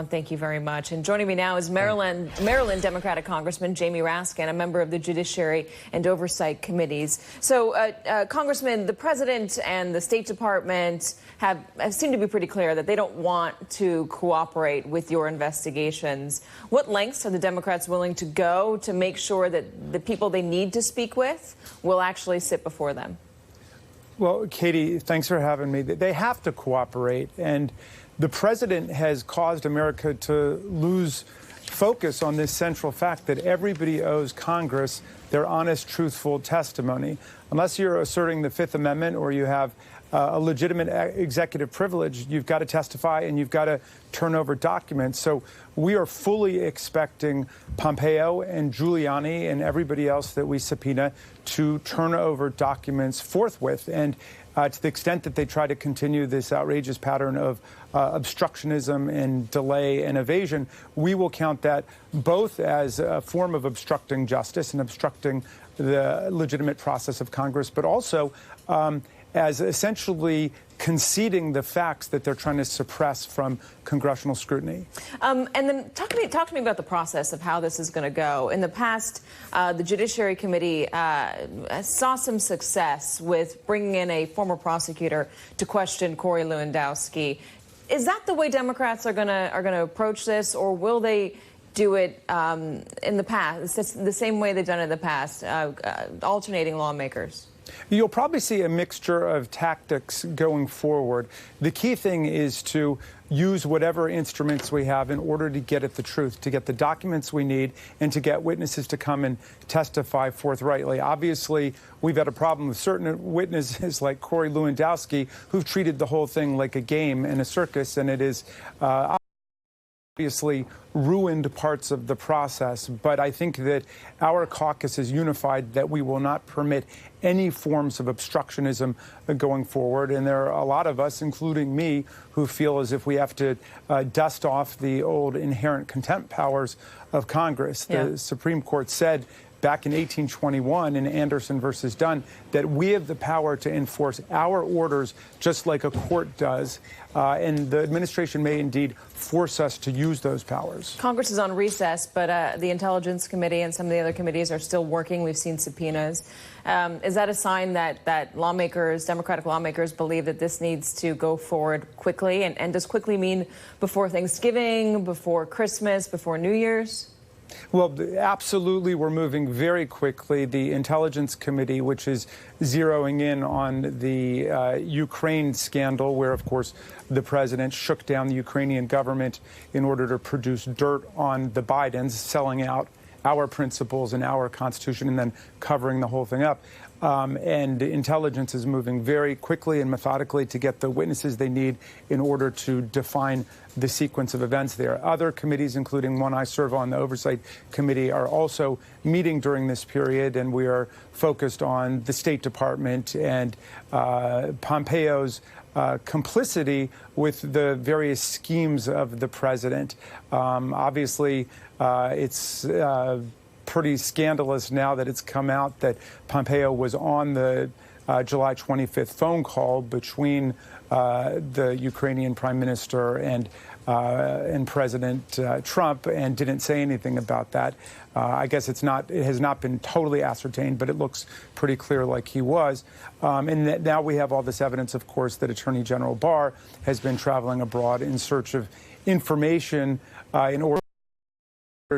Thank you very much. And joining me now is Maryland Democratic Congressman Jamie Raskin, a member of the Judiciary and Oversight committees. So, Congressman, the President and the State Department have seemed to be pretty clear that they don't want to cooperate with your investigations. What lengths are the Democrats willing to go to make sure that the people they need to speak with will actually sit before them? Well, Katie, thanks for having me. They have to cooperate, and the president has caused America to lose focus on this central fact that everybody owes Congress their honest, truthful testimony. Unless you're asserting the Fifth Amendment or you have a legitimate executive privilege, you've got to testify and you've got to turn over documents. So we are fully expecting Pompeo and Giuliani and everybody else that we subpoena to turn over documents forthwith. And to the extent that they try to continue this outrageous pattern of obstructionism and delay and evasion, we will count that both as a form of obstructing justice and obstructing the legitimate process of Congress, but also as essentially conceding the facts that they're trying to suppress from congressional scrutiny. And then talk to me about the process of how this is going to go. In the past, the Judiciary Committee saw some success with bringing in a former prosecutor to question Corey Lewandowski. Is that the way Democrats are going to approach this, or will they do it in the past? It's the same way they've done it in the past, alternating lawmakers. You'll probably see a mixture of tactics going forward. The key thing is to use whatever instruments we have in order to get at the truth, to get the documents we need, and to get witnesses to come and testify forthrightly. Obviously, we've had a problem with certain witnesses like Corey Lewandowski, who've treated the whole thing like a game and a circus, and it is obviously ruined parts of the process. But I think that our caucus is unified that we will not permit any forms of obstructionism going forward. And there are a lot of us, including me, who feel as if we have to dust off the old inherent contempt powers of Congress. The Supreme Court said back in 1821 in Anderson versus Dunn that we have the power to enforce our orders just like a court does. And the administration may indeed force us to use those powers. Congress is on recess, but the Intelligence Committee and some of the other committees are still working. We've seen subpoenas. Is that a sign that lawmakers, Democratic lawmakers, believe that this needs to go forward quickly? And does quickly mean before Thanksgiving, before Christmas, before New Year's? Well, absolutely, we're moving very quickly. The Intelligence Committee, which is zeroing in on the Ukraine scandal, where, of course, the president shook down the Ukrainian government in order to produce dirt on the Bidens, selling out our principles and our Constitution and then covering the whole thing up. And intelligence is moving very quickly and methodically to get the witnesses they need in order to define the sequence of events there. Other committees, including one I serve on, the Oversight Committee, are also meeting during this period, and we are focused on the State Department and Pompeo's complicity with the various schemes of the president. Obviously, it's pretty scandalous now that it's come out that Pompeo was on the July 25th phone call between the Ukrainian Prime Minister and President Trump and didn't say anything about that. I guess it has not been totally ascertained, but it looks pretty clear like he was. And now we have all this evidence, of course, that Attorney General Barr has been traveling abroad in search of information in order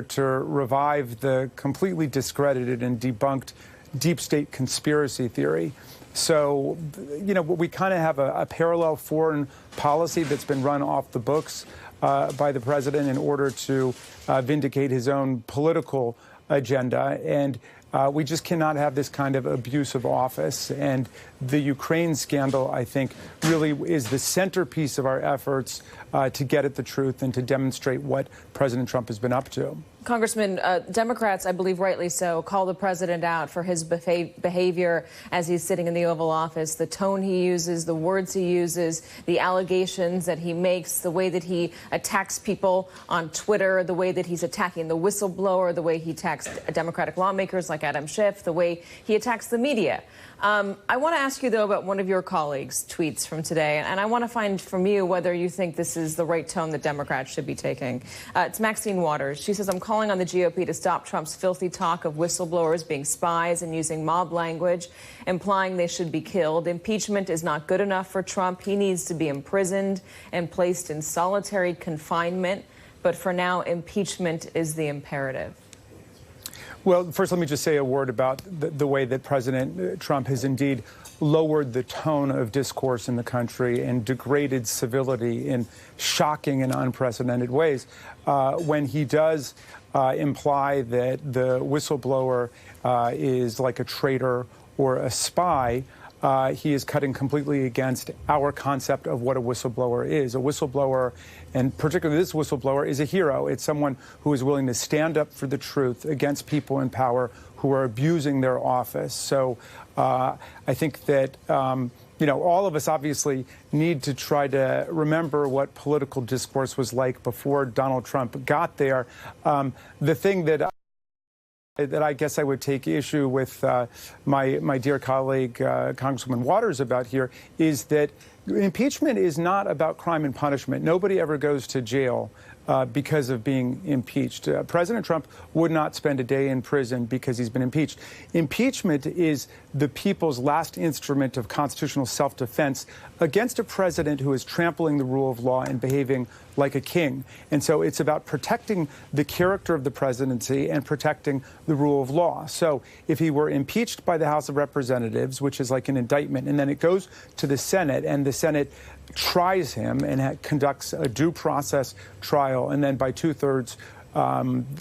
to revive the completely discredited and debunked deep state conspiracy theory. So, you know, we kind of have a parallel foreign policy that's been run off the books by the president in order to vindicate his own political agenda. And we just cannot have this kind of abuse of office. And the Ukraine scandal, I think, really is the centerpiece of our efforts to get at the truth and to demonstrate what President Trump has been up to. Congressman, Democrats, I believe rightly so, call the president out for his behavior as he's sitting in the Oval Office, the tone he uses, the words he uses, the allegations that he makes, the way that he attacks people on Twitter, the way that he's attacking the whistleblower, the way he attacks Democratic lawmakers like like Adam Schiff, the way he attacks the media. I want to ask you, though, about one of your colleagues' tweets from today, and I want to find from you whether you think this is the right tone that Democrats should be taking. It's Maxine Waters. She says, I'm calling on the GOP to stop Trump's filthy talk of whistleblowers being spies and using mob language, implying they should be killed. Impeachment is not good enough for Trump. He needs to be imprisoned and placed in solitary confinement. But for now, impeachment is the imperative. Well, first, let me just say a word about the way that President Trump has indeed lowered the tone of discourse in the country and degraded civility in shocking and unprecedented ways when he does imply that the whistleblower is like a traitor or a spy. He is cutting completely against our concept of what a whistleblower is. A whistleblower, and particularly this whistleblower, is a hero. It's someone who is willing to stand up for the truth against people in power who are abusing their office. So I think that, all of us obviously need to try to remember what political discourse was like before Donald Trump got there. The thing that I guess I would take issue with my dear colleague, Congresswoman Waters, about here is that impeachment is not about crime and punishment. Nobody ever goes to jail because of being impeached. President Trump would not spend a day in prison because he's been impeached. Impeachment is the people's last instrument of constitutional self-defense against a president who is trampling the rule of law and behaving like a king. And so it's about protecting the character of the presidency and protecting the rule of law. So if he were impeached by the House of Representatives, which is like an indictment, and then it goes to the Senate, and the Senate tries him and conducts a due process trial, and then by 2/3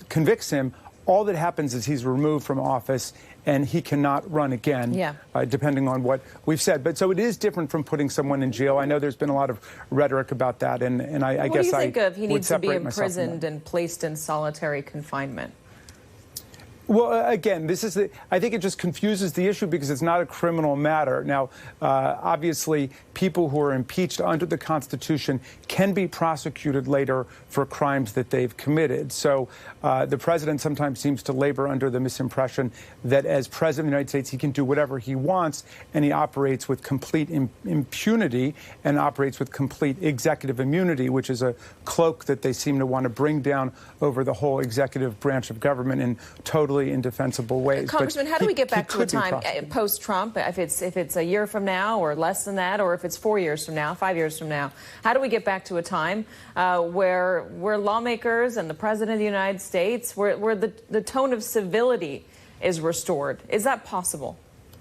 convicts him, all that happens is he's removed from office and he cannot run again, depending on what we've said. But so it is different from putting someone in jail. I know there's been a lot of rhetoric about that, and I guess I would separate myself from that. What do you think of he needs to be imprisoned and placed in solitary confinement? Well, again, I think it just confuses the issue because it's not a criminal matter. Now, obviously, people who are impeached under the Constitution can be prosecuted later for crimes that they've committed. So the president sometimes seems to labor under the misimpression that as president of the United States, he can do whatever he wants, and he operates with complete impunity and operates with complete executive immunity, which is a cloak that they seem to want to bring down over the whole executive branch of government in totally indefensible ways. Congressman, how do we get back to a time post-Trump, if it's a year from now or less than that, or if it's 4 years from now, 5 years from now, how do we get back to a time where lawmakers and the President of the United States, where the tone of civility is restored? Is that possible?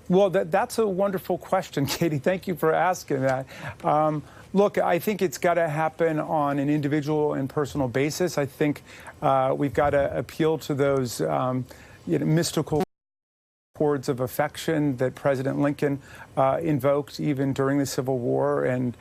Well, that's a wonderful question, Katie. Thank you for asking that. Look, I think it's got to happen on an individual and personal basis. I think we've got to appeal to those mystical chords of affection that President Lincoln invoked even during the Civil War. And,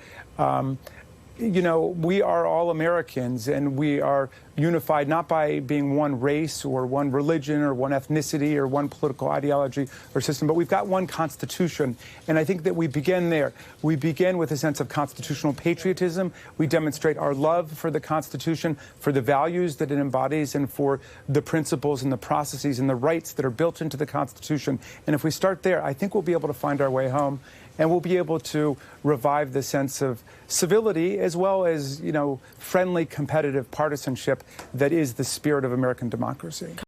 we are all Americans, and we are unified not by being one race or one religion or one ethnicity or one political ideology or system, but we've got one Constitution. And I think that we begin there. We begin with a sense of constitutional patriotism. We demonstrate our love for the Constitution, for the values that it embodies, and for the principles and the processes and the rights that are built into the Constitution. And if we start there, I think we'll be able to find our way home. And we'll be able to revive the sense of civility as well as, friendly, competitive partisanship that is the spirit of American democracy.